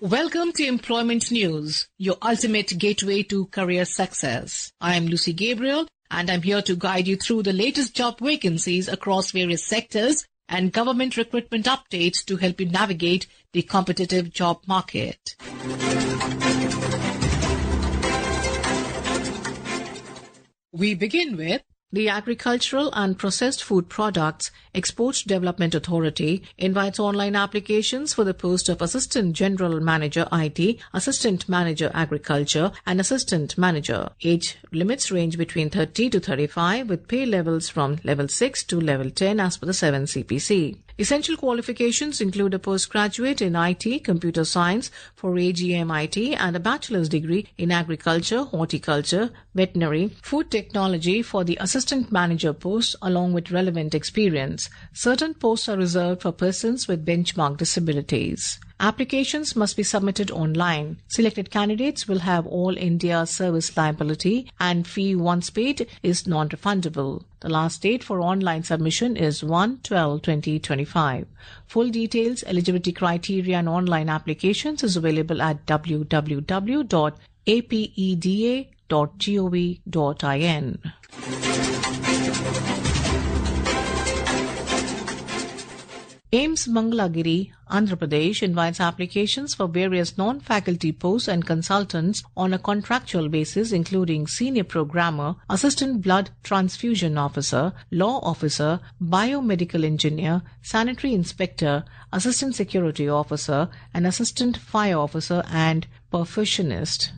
Welcome to Employment News, your ultimate gateway to career success. I am Lucy Gabriel, and I'm here to guide you through the latest job vacancies across various sectors and government recruitment updates to help you navigate the competitive job market. We begin with the Agricultural and Processed Food Products Export Development Authority invites online applications for the post of Assistant General Manager IT, Assistant Manager Agriculture and Assistant Manager. Age limits range between 30 to 35 with pay levels from level 6 to level 10 as per the 7 CPC. Essential qualifications include a postgraduate in IT, computer science for AGM IT and a bachelor's degree in agriculture, horticulture, veterinary, food technology for the assistant manager post along with relevant experience. Certain posts are reserved for persons with benchmark disabilities. Applications must be submitted online. Selected candidates will have all India service liability and fee once paid is non-refundable. The last date for online submission is 1/12/2025. Full details, eligibility criteria and online applications is available at www.apeda.gov.in. AIIMS Mangalagiri, Andhra Pradesh invites applications for various non-faculty posts and consultants on a contractual basis including senior programmer, assistant blood transfusion officer, law officer, biomedical engineer, sanitary inspector, assistant security officer, and assistant fire officer and perfusionist.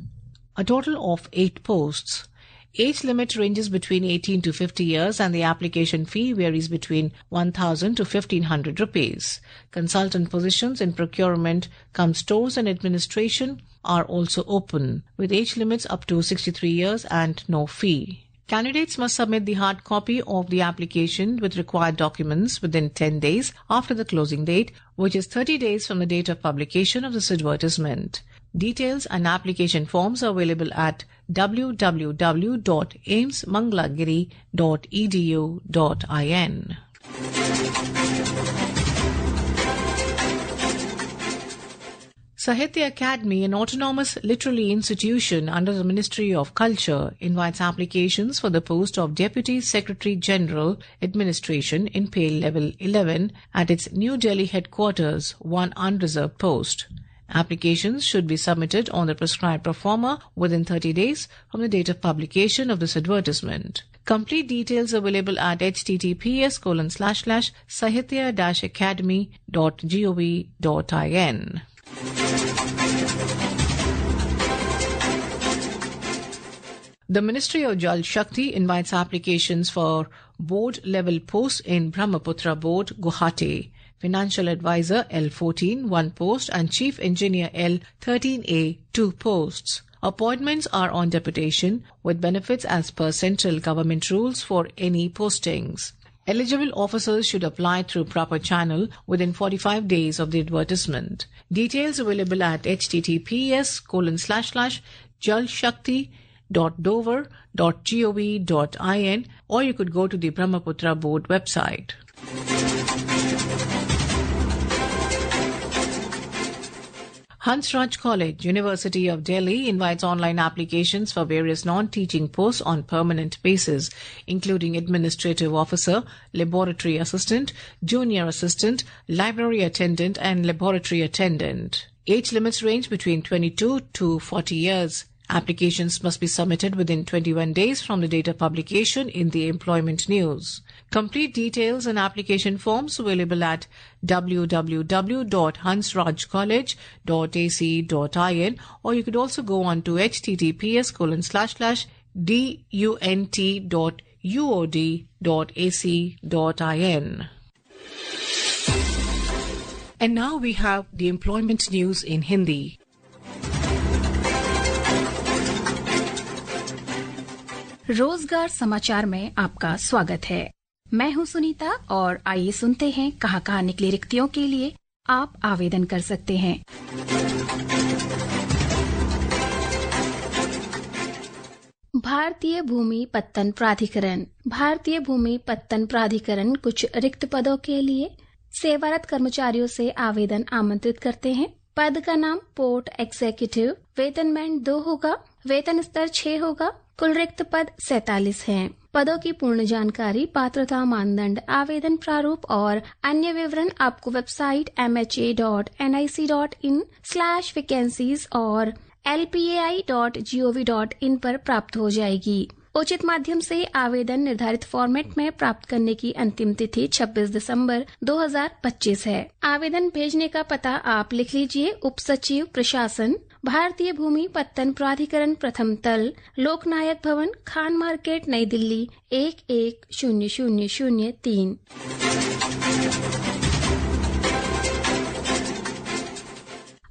A total of 8 posts. Age limit ranges between 18 to 50 years and the application fee varies between 1,000 to 1,500 rupees. Consultant positions in procurement, stores and administration are also open, with age limits up to 63 years and no fee. Candidates must submit the hard copy of the application with required documents within 10 days after the closing date, which is 30 days from the date of publication of this advertisement. Details and application forms are available at www.aimsmangalagiri.edu.in. Sahitya Academy, an autonomous literary institution under the Ministry of Culture, invites applications for the post of Deputy Secretary General Administration in pay level 11 at its New Delhi headquarters, one unreserved post. Applications should be submitted on the prescribed proforma within 30 days from the date of publication of this advertisement. Complete details available at https://sahitya-academy.gov.in. The Ministry of Jal Shakti invites applications for board-level posts in Brahmaputra Board, Guwahati. Financial Advisor L14, 1 post, and Chief Engineer L13A, 2 posts. Appointments are on deputation with benefits as per central government rules for any postings. Eligible officers should apply through proper channel within 45 days of the advertisement. Details available at https://jalshakti.dover.gov.in, or you could go to the Brahmaputra Board website. Hansraj College, University of Delhi invites online applications for various non-teaching posts on permanent basis, including administrative officer, laboratory assistant, junior assistant, library attendant, and laboratory attendant. Age limits range between 22 to 40 years. Applications must be submitted within 21 days from the date of publication in the Employment News. Complete details and application forms available at www.hansrajcollege.ac.in, or you could also go on to https://dunt.uod.ac.in. And now we have the Employment News in Hindi. रोजगार समाचार में आपका स्वागत है। मैं हूं सुनीता और आइए सुनते हैं कहां निकली रिक्तियों के लिए आप आवेदन कर सकते हैं। भारतीय भूमि पत्तन प्राधिकरण कुछ रिक्त पदों के लिए सेवारत कर्मचारियों से आवेदन आमंत्रित करते हैं। पद का नाम पोर्ट एग्जीक्यूटिव। वेतन बैंड 2 होगा। वेतन स्तर 6 होगा। कुल रिक्त पद 47 हैं। पदों की पूर्ण जानकारी, पात्रता मानदंड, आवेदन प्रारूप और अन्य विवरण आपको वेबसाइट mha.nic.in/vacancies और lpai.gov.in पर प्राप्त हो जाएगी। उचित माध्यम से आवेदन निर्धारित फॉर्मेट में प्राप्त करने की अंतिम तिथि 26 दिसंबर 2025 है। आवेदन भेजने का पता आप लिख लीजिए। उप सचिव प्रशासन, भारतीय भूमि पत्तन प्राधिकरण, प्रथम तल, लोकनायक भवन, खान मार्केट, नई दिल्ली 110003।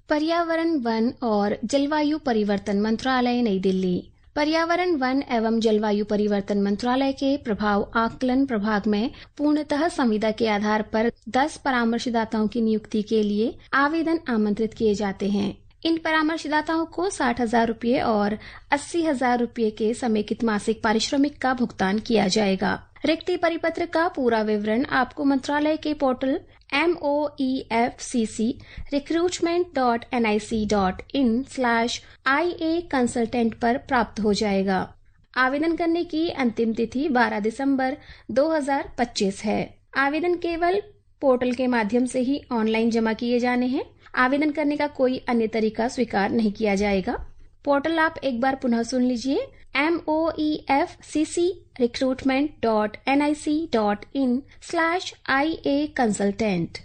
पर्यावरण, वन और जलवायु परिवर्तन मंत्रालय, नई दिल्ली। पर्यावरण, वन एवं जलवायु परिवर्तन मंत्रालय के प्रभाव आकलन प्रभाग में पूर्णतः संविदा के आधार पर 10 परामर्शदाताओं की नियुक्ति के लिए आवेदन आमंत्रित किए जाते हैं। इन परामर्शदाताओं को 60,000 रूपये और 80,000 रूपये के समेकित मासिक पारिश्रमिक का भुगतान किया जाएगा। रिक्ति परिपत्र का पूरा विवरण आपको मंत्रालय के पोर्टल MOEFCC recruitment.nic.in/IA consultant पर प्राप्त हो जाएगा। आवेदन करने की अंतिम तिथि 12 दिसंबर 2025 है। आवेदन केवल पोर्टल के माध्यम से ही ऑनलाइन जमा किए जाने हैं। आवेदन करने का कोई अन्य तरीका स्वीकार नहीं किया जाएगा। पोर्टल आप एक बार पुनः सुन लीजिए। MOEFCC recruitment.nic.in/IA consultant।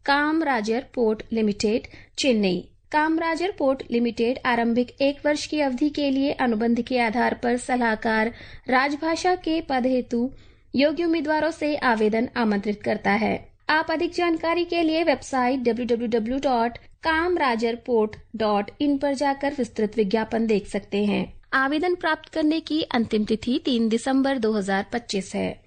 Kamarajar port limited, Chennai. Kamarajar port limited आरंभिक 1 वर्ष की अवधि के लिए अनुबंध के आधार पर सलाहकार राजभाषा के पद हेतु योग्य उम्मीदवारों से आवेदन आमंत्रित करता है। आप अधिक जानकारी के लिए वेबसाइट www.kamrajarport.in पर जाकर विस्तृत विज्ञापन देख सकते हैं। आवेदन प्राप्त करने की अंतिम तिथि 3 दिसंबर 2025 है।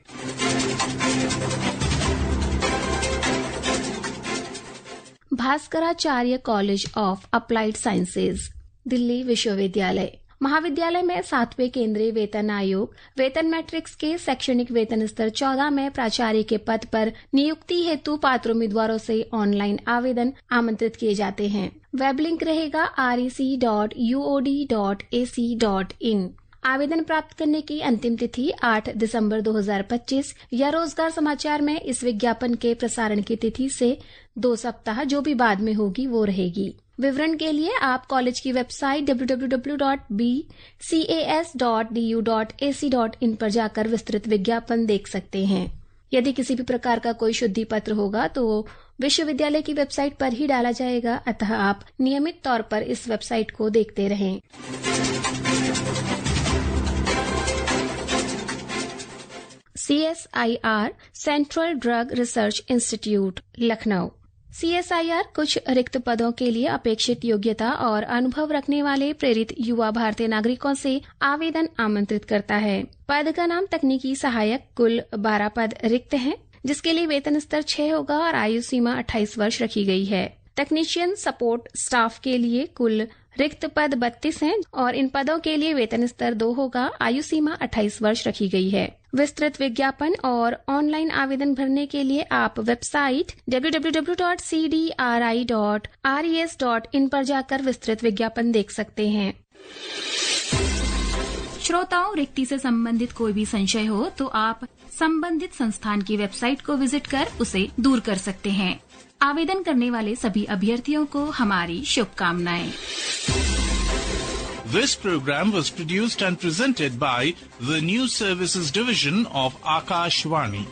Bhaskaracharya college of applied sciences, Delhi विश्वविद्यालय। महाविद्यालय में 7वें केंद्रीय वेतन आयोग वेतन मैट्रिक्स के शैक्षणिक वेतन स्तर 14 में प्राचार्य के पद पर नियुक्ति हेतु पात्र उम्मीदवारों से ऑनलाइन आवेदन आमंत्रित किए जाते हैं। वेब लिंक रहेगा rec.uod.ac.in। आवेदन प्राप्त करने की अंतिम तिथि 8 दिसंबर 2025 या रोजगार समाचार में इस विज्ञापन के प्रसारण की तिथि से 2 सप्ताह जो भी बाद में होगी वो रहेगी। विवरण के लिए आप कॉलेज की वेबसाइट www.bcas.du.ac.in पर जाकर विस्तृत विज्ञापन देख सकते हैं। यदि किसी भी प्रकार का कोई शुद्धि पत्र होगा तो विश्वविद्यालय की वेबसाइट पर ही डाला जाएगा, अतः आप नियमित तौर पर इस वेबसाइट को देखते रहें। CSIR central drug research institute, Lucknow. CSIR कुछ रिक्त पदों के लिए अपेक्षित योग्यता और अनुभव रखने वाले प्रेरित युवा भारतीय नागरिकों से आवेदन आमंत्रित करता है। पद का नाम तकनीकी सहायक। कुल 12 पद रिक्त हैं, जिसके लिए वेतन स्तर 6 होगा और आयु सीमा 28 वर्ष रखी गई है। टेक्नीशियन सपोर्ट स्टाफ के लिए कुल रिक्त पद 32 हैं और इन पदों के लिए वेतन स्तर 2 होगा। आयु सीमा 28 वर्ष रखी गई है। विस्तृत विज्ञापन और ऑनलाइन आवेदन भरने के लिए आप वेबसाइट www.cdri.res.in पर जाकर विस्तृत विज्ञापन देख सकते हैं। श्रोताओं, रिक्ति से संबंधित कोई भी संशय हो तो आप संबंधित संस्थान की वेबसाइट को विजिट कर उसे दूर कर सकते हैं। आवेदन करने वाले सभी अभ्यर्थियों को हमारी शुभकामनाएं। This program was produced and presented by the News Services Division of Akashvani.